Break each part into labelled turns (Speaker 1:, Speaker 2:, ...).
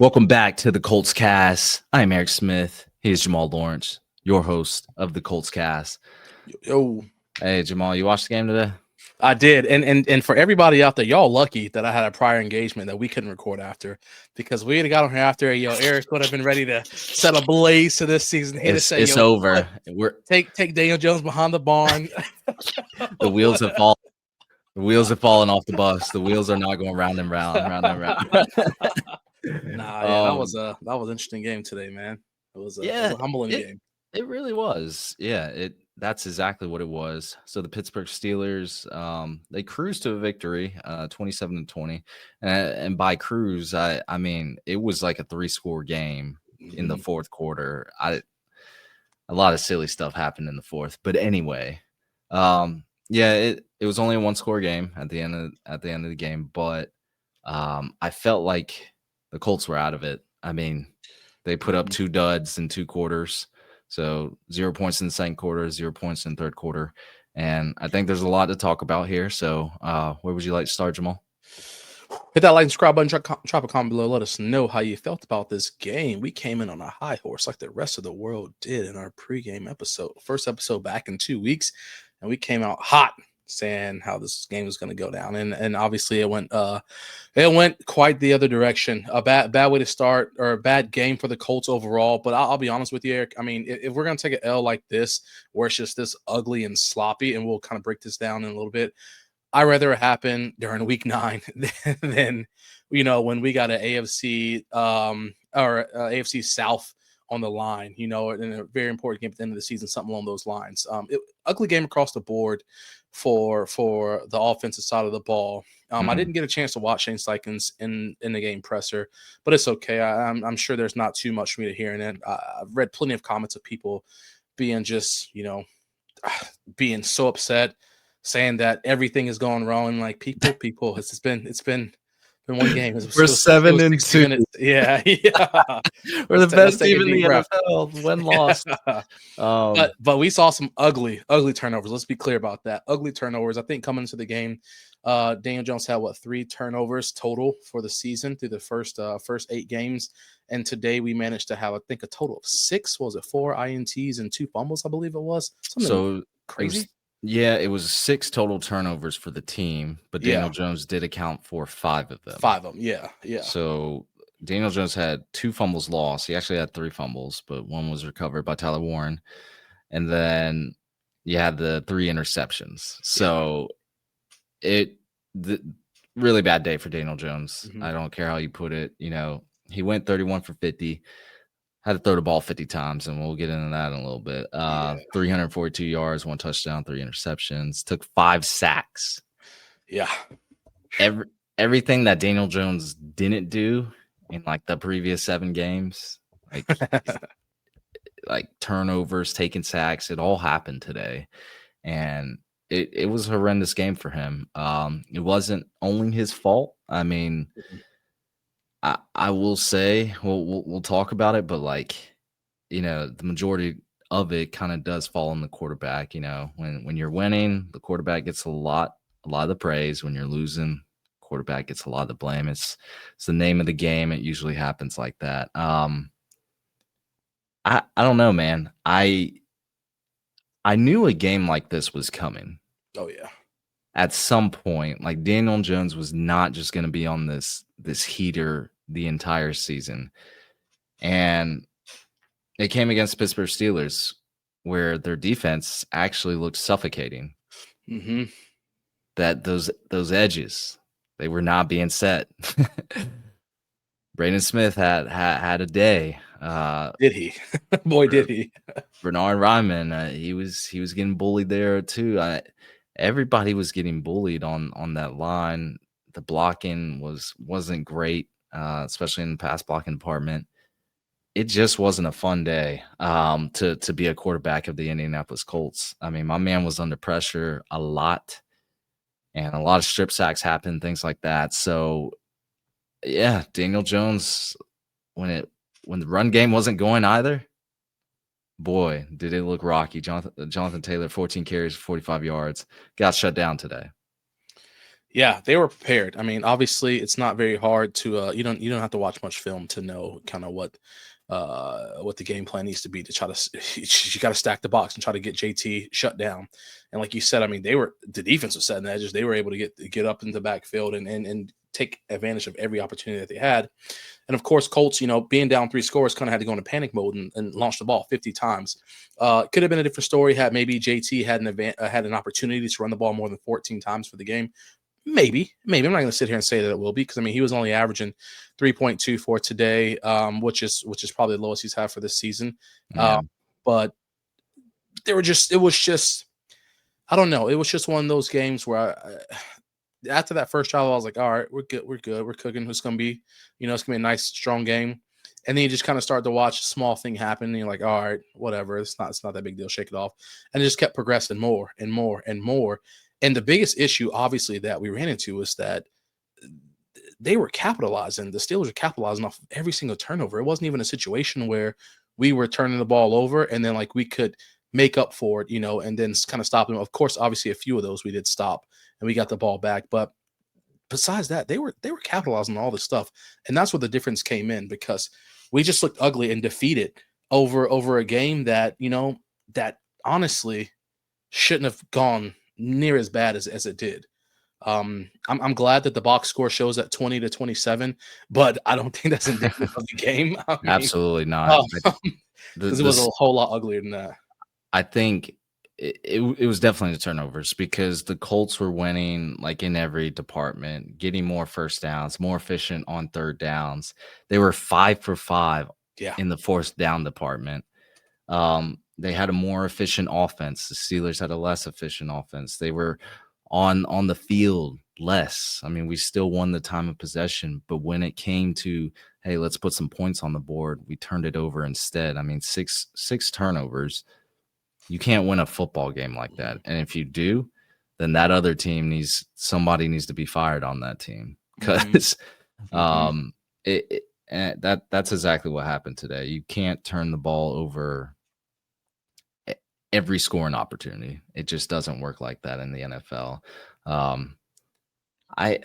Speaker 1: Welcome back to the Colts Cast. I'm Eric Smith. Here's Jamal Lawrence, your host of the Colts Cast.
Speaker 2: Yo,
Speaker 1: Hey, Jamal, you watched the game today?
Speaker 2: I did, and for everybody out there, y'all lucky that I had a prior engagement that we couldn't record after, because we would have got on here after. Yo, Eric would have been ready to set a blaze to this season. He'd have said,
Speaker 1: It's
Speaker 2: "Yo,
Speaker 1: over.
Speaker 2: take Daniel Jones behind the barn."
Speaker 1: The wheels have fallen. The wheels have fallen off the bus. The wheels are not going round and round, round and round.
Speaker 2: That was an interesting game today, man. It was a humbling game.
Speaker 1: It really was. Yeah, that's exactly what it was. So the Pittsburgh Steelers, they cruised to a victory, 27-20. And by cruise, I mean it was like a 3-score game in the fourth quarter. A lot of silly stuff happened in the fourth. But anyway, it was only a 1-score game at the end of the game, but I felt like the Colts were out of it. I mean, they put up 2 duds in 2 quarters. So 0 points in the second quarter, 0 points in the third quarter. And I think there's a lot to talk about here. So where would you like to start, Jamal?
Speaker 2: Hit that like and subscribe button, drop a comment below. Let us know how you felt about this game. We came in on a high horse like the rest of the world did in our pregame episode. First episode back in 2 weeks. And we came out hot saying how this game was going to go down. And obviously it went quite the other direction. A bad way to start, or a bad game for the Colts overall. But I'll be honest with you, Eric. I mean, if we're going to take an L like this, where it's just this ugly and sloppy, and we'll kind of break this down in a little bit, I'd rather it happen during week 9 than, when we got an AFC AFC South on the line, in a very important game at the end of the season, something along those lines. Ugly game across the board for the offensive side of the ball. I didn't get a chance to watch Shane Steichens in the game presser, but it's okay. I'm sure there's not too much for me to hear in it. I've read plenty of comments of people being just, being so upset, saying that everything is going wrong. And like, people, it's been one game.
Speaker 1: We're 7-2.
Speaker 2: Yeah.
Speaker 1: We're the best team in the NFL. Win loss.
Speaker 2: But we saw some ugly turnovers. Let's be clear about that. Ugly turnovers. I think coming into the game, Daniel Jones had 3 turnovers total for the season through the first 8 games. And today we managed to have, I think, a total of 6. What was it? 4 INTs and 2 fumbles, I believe it was. Something crazy.
Speaker 1: It was 6 total turnovers for the team, but Daniel Jones did account for 5 of them.
Speaker 2: 5 of them, yeah.
Speaker 1: So Daniel Jones had 2 fumbles lost. He actually had 3 fumbles, but 1 was recovered by Tyler Warren. And then you had the 3 interceptions. So really bad day for Daniel Jones. I don't care how you put it. He went 31 for 50. Had to throw the ball 50 times, and we'll get into that in a little bit. 342 yards, 1 touchdown, 3 interceptions. Took 5 sacks.
Speaker 2: Yeah.
Speaker 1: Everything that Daniel Jones didn't do in like the previous 7 games, like turnovers, taking sacks, it all happened today. And it was a horrendous game for him. It wasn't only his fault. I mean, I will say, we'll talk about it, but the majority of it kind of does fall on the quarterback. When you're winning, the quarterback gets a lot of the praise. When you're losing, quarterback gets a lot of the blame. It's the name of the game. It usually happens like that. I don't know, man. I knew a game like this was coming.
Speaker 2: Oh yeah. At
Speaker 1: some point, like, Daniel Jones was not just going to be on this heater the entire season. And it came against Pittsburgh Steelers, where their defense actually looked suffocating. That those edges, they were not being set. Braden Smith had a day.
Speaker 2: Did he? Boy, did he.
Speaker 1: Bernard Ryman, he was getting bullied there too. Everybody was getting bullied on that line. The blocking wasn't great, especially in the pass blocking department. It just wasn't a fun day to be a quarterback of the Indianapolis Colts. I mean, my man was under pressure a lot, and a lot of strip sacks happened, things like that. So, yeah, Daniel Jones, when the run game wasn't going either, boy, did it look rocky. Jonathan Taylor, 14 carries, 45 yards, got shut down today.
Speaker 2: Yeah, they were prepared. I mean, obviously, it's not very hard to you don't have to watch much film to know kind of what the game plan needs to be to try to you got to stack the box and try to get JT shut down. And like you said, I mean, the defense was setting the edges. They were able to get up in the backfield and take advantage of every opportunity that they had. And of course, Colts, being down 3 scores, kind of had to go into panic mode and launch the ball 50 times. Could have been a different story had maybe JT had an opportunity to run the ball more than 14 times for the game. Maybe. I'm not going to sit here and say that it will be, because I mean he was only averaging 3.2 for today, which is probably the lowest he's had for this season.
Speaker 1: Yeah,
Speaker 2: But it was just I don't know. It was just one of those games where after that first drive, I was like, all right, we're good, we're cooking. It's gonna be, it's gonna be a nice strong game. And then you just kind of start to watch a small thing happen, and you're like, all right, whatever. It's not that big deal. Shake it off. And it just kept progressing more and more and more. And the biggest issue, obviously, that we ran into was that they were capitalizing. The Steelers were capitalizing off every single turnover. It wasn't even a situation where we were turning the ball over and then like we could make up for it, and then kind of stop them. Of course, obviously, a few of those we did stop and we got the ball back, but besides that, they were capitalizing on all this stuff, and that's where the difference came in, because we just looked ugly and defeated over a game that that honestly shouldn't have gone near as bad as it did. I'm glad that the box score shows at 20-27, but I don't think that's indicative of the game. I mean,
Speaker 1: absolutely not.
Speaker 2: um, because it was a whole lot uglier than that.
Speaker 1: I think it was definitely the turnovers, because the Colts were winning like in every department, getting more first downs, more efficient on third downs. They were 5 for 5
Speaker 2: Yeah.
Speaker 1: in the fourth down department. They had a more efficient offense. The Steelers had a less efficient offense. They were on the field less. I mean, we still won the time of possession, but when it came to, hey, let's put some points on the board, we turned it over instead. I mean, six turnovers. You can't win a football game like that. And if you do, then that other team somebody needs to be fired on that team, because that's exactly what happened today. You can't turn the ball over every scoring opportunity. It just doesn't work like that in the NFL. I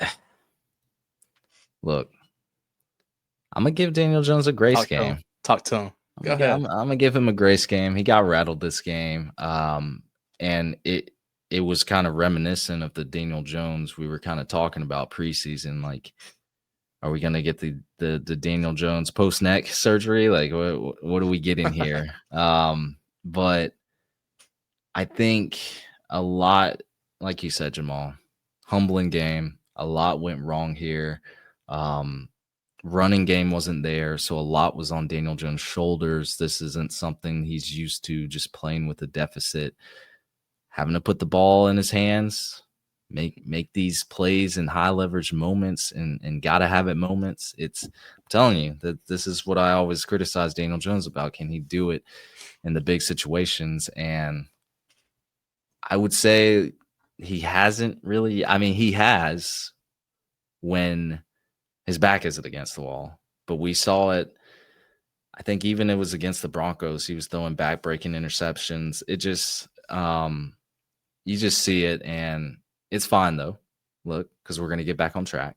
Speaker 1: look, I'm gonna give Daniel Jones a grace game.
Speaker 2: Talk to him. Go
Speaker 1: I'm
Speaker 2: ahead.
Speaker 1: gonna give him a grace game. He got rattled this game, and it was kind of reminiscent of the Daniel Jones we were kind of talking about preseason. Like, are we gonna get the Daniel Jones post neck surgery? Like, what are we getting here? But I think a lot, like you said, Jamal, humbling game. A lot went wrong here. Running game wasn't there, so a lot was on Daniel Jones' shoulders. This isn't something he's used to, just playing with a deficit. Having to put the ball in his hands, make these plays in high leverage moments and gotta have it moments. I'm telling you that this is what I always criticize Daniel Jones about. Can he do it in the big situations? And I would say he hasn't really. I mean, he has when his back isn't against the wall, but we saw it. I think even it was against the Broncos. He was throwing back-breaking interceptions. It just, you just see it, and it's fine though. Look, because we're going to get back on track.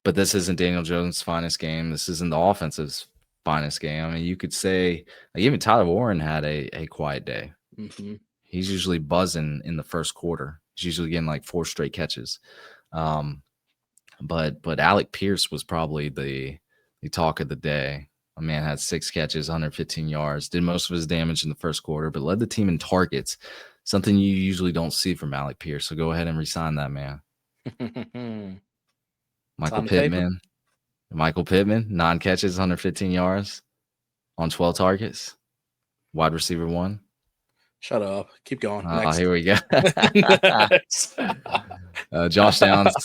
Speaker 1: But this isn't Daniel Jones' finest game. This isn't the offensive's finest game. I mean, you could say like even Tyler Warren had a quiet day.
Speaker 2: Mm-hmm.
Speaker 1: He's usually buzzing in the first quarter. He's usually getting like 4 straight catches. But Alec Pierce was probably the talk of the day. A man had 6 catches, 115 yards, did most of his damage in the first quarter, but led the team in targets, something you usually don't see from Alec Pierce. So go ahead and resign that man. Michael Pittman, 9 catches, 115 yards on 12 targets. Wide receiver 1.
Speaker 2: Shut up. Keep going. Next.
Speaker 1: Here we go. Josh Downs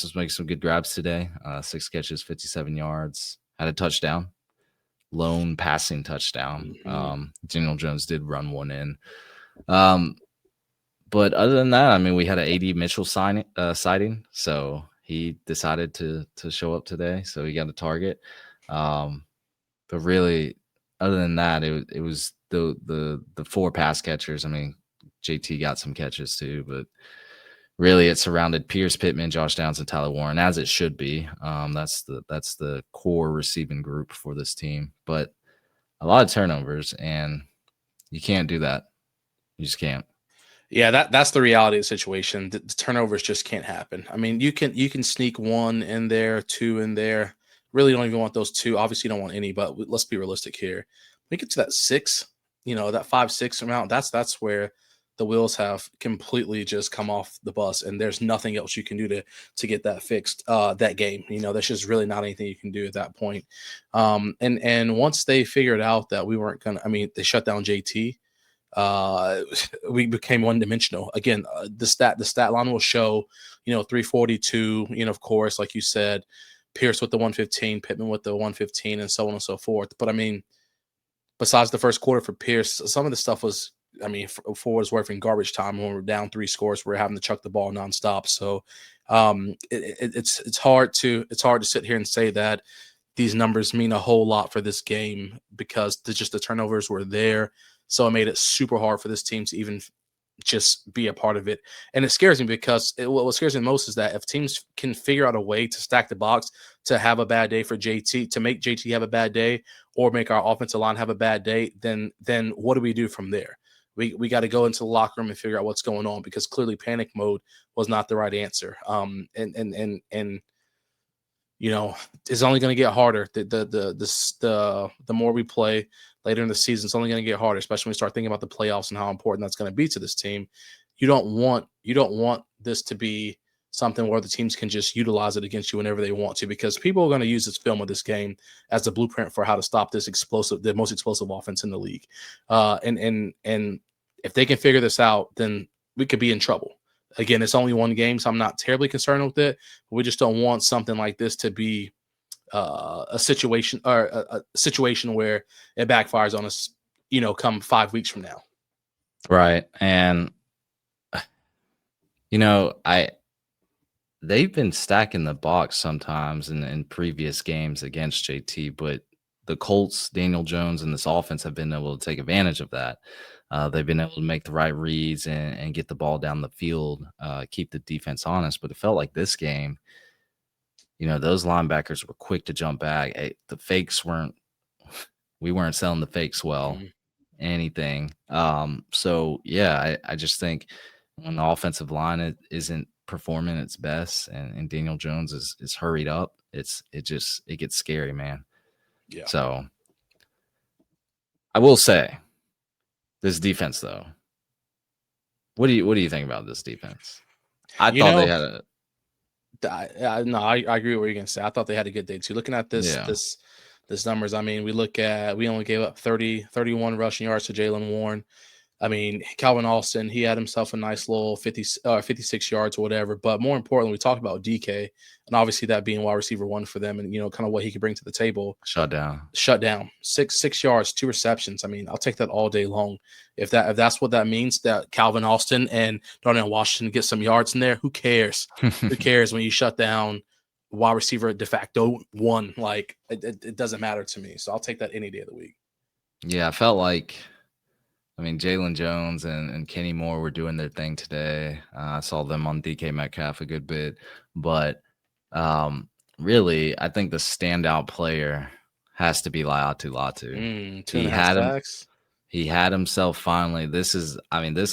Speaker 1: was making some good grabs today. 6 catches, 57 yards. Had a touchdown. Lone passing touchdown. Daniel Jones did run one in. But other than that, I mean, we had an AD Mitchell sighting. So he decided to show up today. So he got a target. But really, other than that, it was the 4 pass catchers. I mean, JT got some catches too, but really it surrounded Pierce, Pittman, Josh Downs, and Tyler Warren, as it should be. That's the core receiving group for this team. But a lot of turnovers, and you can't do that. You just can't.
Speaker 2: Yeah, that's the reality of the situation. The turnovers just can't happen. I mean, you can sneak one in there, two in there. Really don't even want those two. Obviously, you don't want any, but let's be realistic here. When you get to that six, that 5-6 amount, that's where the wheels have completely just come off the bus, and there's nothing else you can do to get that fixed. That game, there's just really not anything you can do at that point. And once they figured out that we weren't gonna, I mean, they shut down JT. uh we became one dimensional again. The stat line will show 342, of course, like you said, Pierce with the 115, Pittman with the 115, and so on and so forth. But I mean, besides the first quarter for Pierce, some of the stuff was, I mean, for what it's worth, in garbage time when we're down 3 scores, we're having to chuck the ball nonstop. So it's hard to sit here and say that these numbers mean a whole lot for this game, because the turnovers were there. So it made it super hard for this team to even just be a part of it. And it scares me because what scares me most is that if teams can figure out a way to stack the box, to have a bad day for JT, to make JT have a bad day, or make our offensive line have a bad day, then what do we do from there? We got to go into the locker room and figure out what's going on, because clearly panic mode was not the right answer. And it's only going to get harder. The more we play later in the season, it's only going to get harder, especially when we start thinking about the playoffs and how important that's going to be to this team. You don't want this to be something where the teams can just utilize it against you whenever they want to, because people are going to use this film of this game as the blueprint for how to stop the most explosive offense in the league. And if they can figure this out, then we could be in trouble. Again, it's only one game, so I'm not terribly concerned with it. We just don't want something like this to be a situation, or a situation where it backfires on us, come 5 weeks from now.
Speaker 1: Right. And I they've been stacking the box sometimes in previous games against JT, but the Colts, Daniel Jones, and this offense have been able to take advantage of that. They've been able to make the right reads and get the ball down the field, keep the defense honest. But it felt like this game, those linebackers were quick to jump back. The fakes we weren't selling the fakes well,
Speaker 2: Mm-hmm.
Speaker 1: anything. So yeah, I just think when the offensive line isn't performing its best, and Daniel Jones is hurried up, it gets scary, man.
Speaker 2: Yeah.
Speaker 1: So I will say, this defense though, what do you think about this defense? I
Speaker 2: You
Speaker 1: thought they
Speaker 2: know,
Speaker 1: had a
Speaker 2: no, I agree with what you're gonna say. I thought they had a good day too. Looking at this
Speaker 1: yeah,
Speaker 2: this this numbers, I mean, we only gave up 31 rushing yards to Jalen Warren. I mean, Calvin Austin, he had himself a nice little 56 yards or whatever. But more importantly, we talked about DK, and obviously that being wide receiver one for them, and kind of what he could bring to the table.
Speaker 1: shutdown.
Speaker 2: Shut down, 6 yards, 2 receptions. I mean, I'll take that all day long. If that's what that means, that Calvin Austin and Darnell Washington get some yards in there, who cares? Who cares when you shut down wide receiver de facto one? Like it doesn't matter to me. So I'll take that any day of the week.
Speaker 1: Yeah, I felt like, I mean, Jalen Jones and Kenny Moore were doing their thing today. I saw them on DK Metcalf a good bit, but really, I think the standout player has to be Laiatu Latu.
Speaker 2: Two and a half sacks.
Speaker 1: He had himself finally. This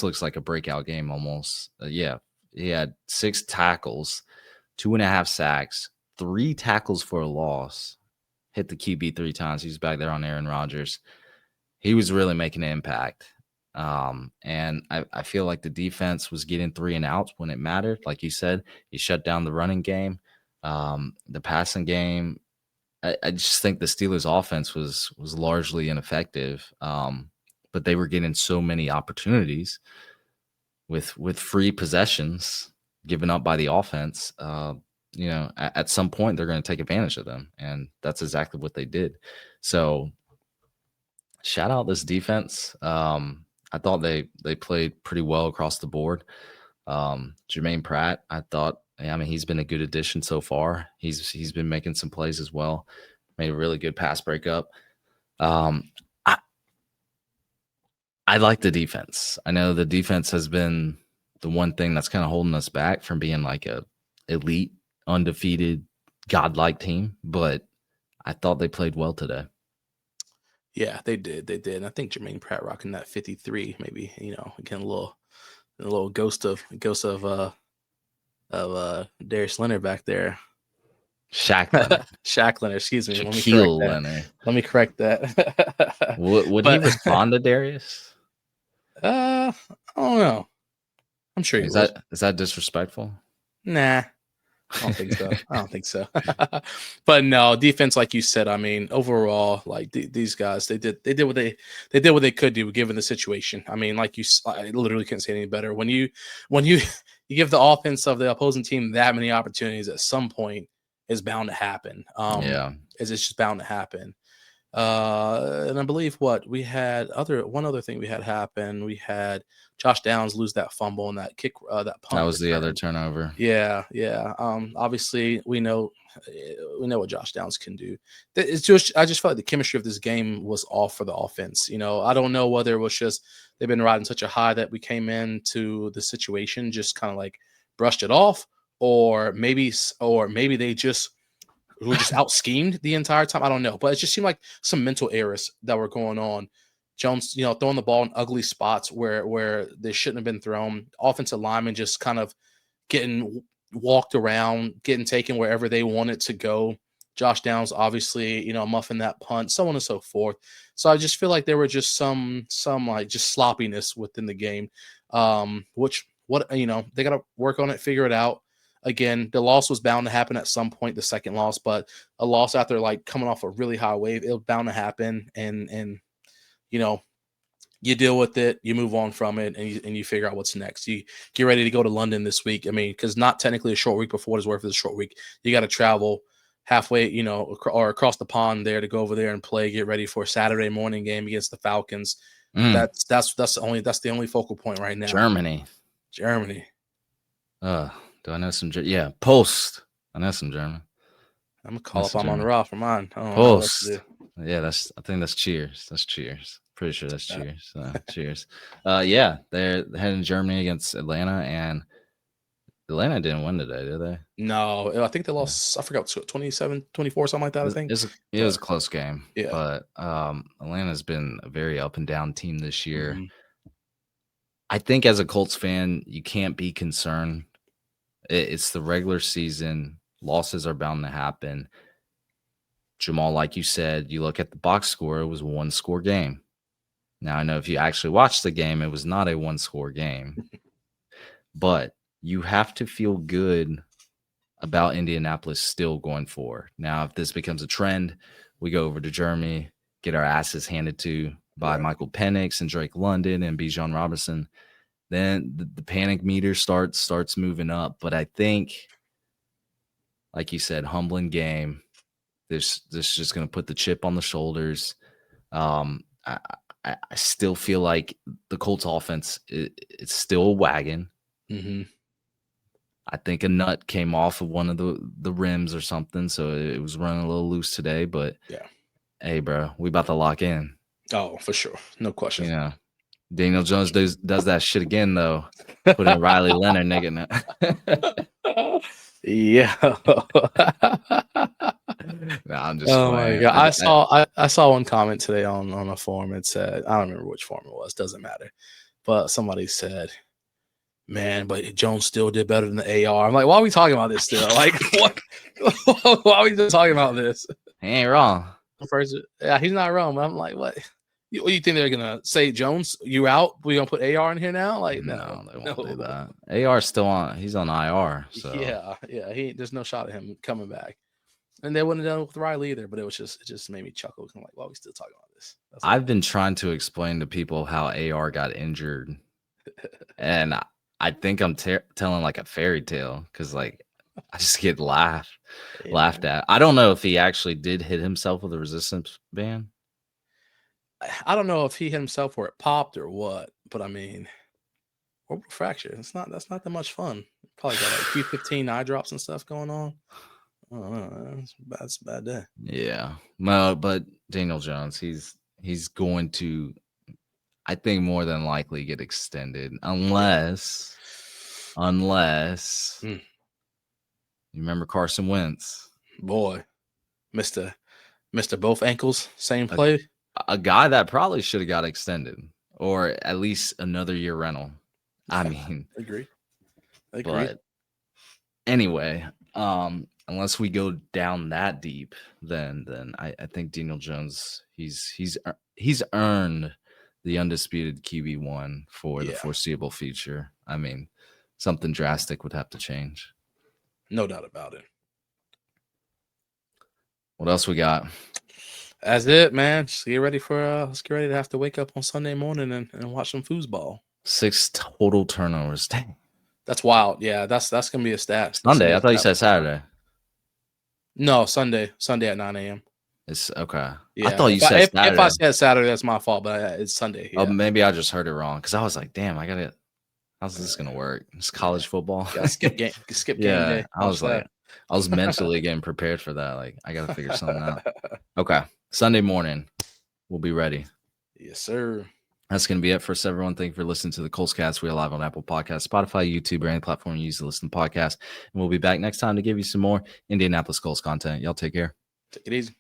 Speaker 1: looks like a breakout game almost. Yeah, he had 6 tackles, 2.5 sacks, 3 tackles for a loss. Hit the QB 3 times. He's back there on Aaron Rodgers. He was really making an impact. And I feel like the defense was getting 3 and outs when it mattered. Like you said, he shut down the running game, the passing game. I just think the Steelers' offense was largely ineffective, but they were getting so many opportunities with free possessions given up by the offense. At some point they're going to take advantage of them, and that's exactly what they did. So shout out this defense. I thought they played pretty well across the board. Jermaine Pratt, he's been a good addition so far. He's been making some plays as well. Made a really good pass breakup. I like the defense. I know the defense has been the one thing that's kind of holding us back from being like a elite, undefeated, godlike team. But I thought they played well today.
Speaker 2: Yeah, they did. They did. And I think Jermaine Pratt rocking that 53, maybe, again, a little ghost of Darius Leonard back there.
Speaker 1: Shaq Leonard,
Speaker 2: Shaq Leonard, excuse me. Let me correct
Speaker 1: Shaquille
Speaker 2: that.
Speaker 1: Leonard.
Speaker 2: Let me correct that.
Speaker 1: Would he
Speaker 2: But
Speaker 1: respond to Darius?
Speaker 2: I don't know. I'm sure he
Speaker 1: Is
Speaker 2: would.
Speaker 1: that disrespectful?
Speaker 2: Nah, I don't think so. I don't think so. But no, defense, like you said, I mean, overall, like these guys, they did what they could do given the situation. I mean, I literally couldn't say any better. When you you give the offense of the opposing team that many opportunities, at some point, is bound to happen.
Speaker 1: Yeah,
Speaker 2: Is it's just bound to happen. And I believe one other thing we had happen. We had Josh Downs lose that fumble and that that
Speaker 1: that
Speaker 2: punt
Speaker 1: was the other
Speaker 2: return.
Speaker 1: turnover.
Speaker 2: Yeah, yeah. Obviously, we know what Josh Downs can do. It's just I just felt like the chemistry of this game was off for the offense. I don't know whether it was just they've been riding such a high that we came into the situation just kind of like brushed it off, or maybe they just were just out schemed the entire time. I don't know, but it just seemed like some mental errors that were going on. Jones, throwing the ball in ugly spots where they shouldn't have been thrown. Offensive linemen just kind of getting walked around, getting taken wherever they wanted to go. Josh Downs, obviously, muffing that punt, so on and so forth. So I just feel like there were just some like just sloppiness within the game, which they got to work on it, figure it out. Again, the loss was bound to happen at some point, the second loss, but a loss after like coming off a really high wave, it was bound to happen, and you know you deal with it, you move on from it, and you figure out what's next. You get ready to go to London this week. I mean, because not technically a short week, but for what it's worth, it's a short week. You got to travel halfway, or across the pond there to go over there and play. Get ready for a Saturday morning game against the Falcons.
Speaker 1: Mm,
Speaker 2: That's the only focal point right now.
Speaker 1: Germany.
Speaker 2: Germany.
Speaker 1: Do I know some? Yeah, Post. I know some German.
Speaker 2: I'm gonna call
Speaker 1: That's
Speaker 2: up. I'm on the
Speaker 1: German.
Speaker 2: raw for mine. I don't know what else to
Speaker 1: Post.
Speaker 2: do.
Speaker 1: Yeah, I think that's cheers. That's cheers. Pretty sure that's cheers. Cheers. Yeah, they're heading to Germany against Atlanta, and Atlanta didn't win today, did they?
Speaker 2: No, I think they
Speaker 1: Yeah.
Speaker 2: lost. I forgot 27-24, something like that. I think.
Speaker 1: It was a close game,
Speaker 2: Yeah.
Speaker 1: but Atlanta's been a very up and down team this year.
Speaker 2: Mhm.
Speaker 1: I think as a Colts fan, you can't be concerned. It's the regular season. Losses are bound to happen. Jamal, like you said, you look at the box score, it was a one-score game. Now, I know if you actually watched the game, it was not a one-score game. But you have to feel good about Indianapolis still going forward. Now, if this becomes a trend, we go over to Germany, get our asses handed to by
Speaker 2: Right.
Speaker 1: Michael Penix and Drake London and Bijan Robinson, then the panic meter starts moving up. But I think, like you said, humbling game. This is just going to put the chip on the shoulders. I still feel like the Colts offense it's still a wagon.
Speaker 2: Mm-hmm.
Speaker 1: I think a nut came off of one of the rims or something, so it was running a little loose today. But
Speaker 2: Yeah.
Speaker 1: hey, bro, we about to lock in.
Speaker 2: Oh, for sure, no question.
Speaker 1: Daniel Jones does that shit again though. Put in Riley Leonard, nigga.
Speaker 2: Yeah.
Speaker 1: Nah, I'm just
Speaker 2: Oh my
Speaker 1: playing.
Speaker 2: god! I saw one comment today on a forum. It said, I don't remember which forum it was. Doesn't matter. But somebody said, "Man, but Jones still did better than the AR." I'm like, why are we talking about this still? Like, what? Why are we just talking about this?
Speaker 1: He ain't wrong.
Speaker 2: First, yeah, he's not wrong. But I'm like, what? You think they're gonna say, Jones, you out? We gonna put AR in here now? Like, no,
Speaker 1: They won't do that. AR still on. He's on IR. So
Speaker 2: Yeah. There's no shot of him coming back. And they wouldn't have done it with Riley either, but it just made me chuckle. I'm like, why are we still talking about this?
Speaker 1: I've been trying to explain to people how AR got injured, and I think I'm telling like a fairy tale because like I just get laughed at. I don't know if he actually did hit himself with a resistance band.
Speaker 2: I don't know if he hit himself where it popped or what, but I mean, orbital fracture. That's not that much fun. Probably got like Q15 eye drops and stuff going on. I don't know. That's a bad day.
Speaker 1: Yeah, well, but Daniel Jones, he's going to, I think, more than likely get extended unless unless
Speaker 2: Mm.
Speaker 1: you remember Carson Wentz,
Speaker 2: Boy, Mister both ankles, same
Speaker 1: a,
Speaker 2: play.
Speaker 1: a guy that probably should have got extended or at least another year rental. I mean,
Speaker 2: Agree.
Speaker 1: but anyway, unless we go down that deep, then I think Daniel Jones he's earned the undisputed QB1 for the
Speaker 2: Yeah,
Speaker 1: foreseeable future. I mean, something drastic would have to change.
Speaker 2: no doubt about it.
Speaker 1: What else we got?
Speaker 2: That's it, man. Just get ready for let's get ready to have to wake up on Sunday morning and watch some foosball.
Speaker 1: 6 total turnovers. Dang.
Speaker 2: That's wild. Yeah, that's gonna be a stat. That's gonna
Speaker 1: Sunday.
Speaker 2: be
Speaker 1: I
Speaker 2: a
Speaker 1: thought you
Speaker 2: stat.
Speaker 1: said Saturday.
Speaker 2: No, Sunday at 9 a.m.
Speaker 1: It's okay. I
Speaker 2: Yeah,
Speaker 1: thought you said
Speaker 2: if I
Speaker 1: Saturday.
Speaker 2: said Saturday, that's my fault. But it's Sunday.
Speaker 1: Oh,
Speaker 2: Yeah,
Speaker 1: maybe I just heard it wrong because I was like, damn, I gotta. How's this gonna work? It's college football.
Speaker 2: yeah. Skip game
Speaker 1: Yeah,
Speaker 2: day.
Speaker 1: I
Speaker 2: Watch
Speaker 1: was like,
Speaker 2: that.
Speaker 1: I was mentally getting prepared for that. Like, I gotta figure something out. Okay, Sunday morning, we'll be ready.
Speaker 2: Yes, sir.
Speaker 1: That's going to be it for us, everyone. Thank you for listening to the Colts Cast. We are live on Apple Podcasts, Spotify, YouTube, or any platform you use to listen to podcasts. And we'll be back next time to give you some more Indianapolis Colts content. Y'all take care.
Speaker 2: Take it easy.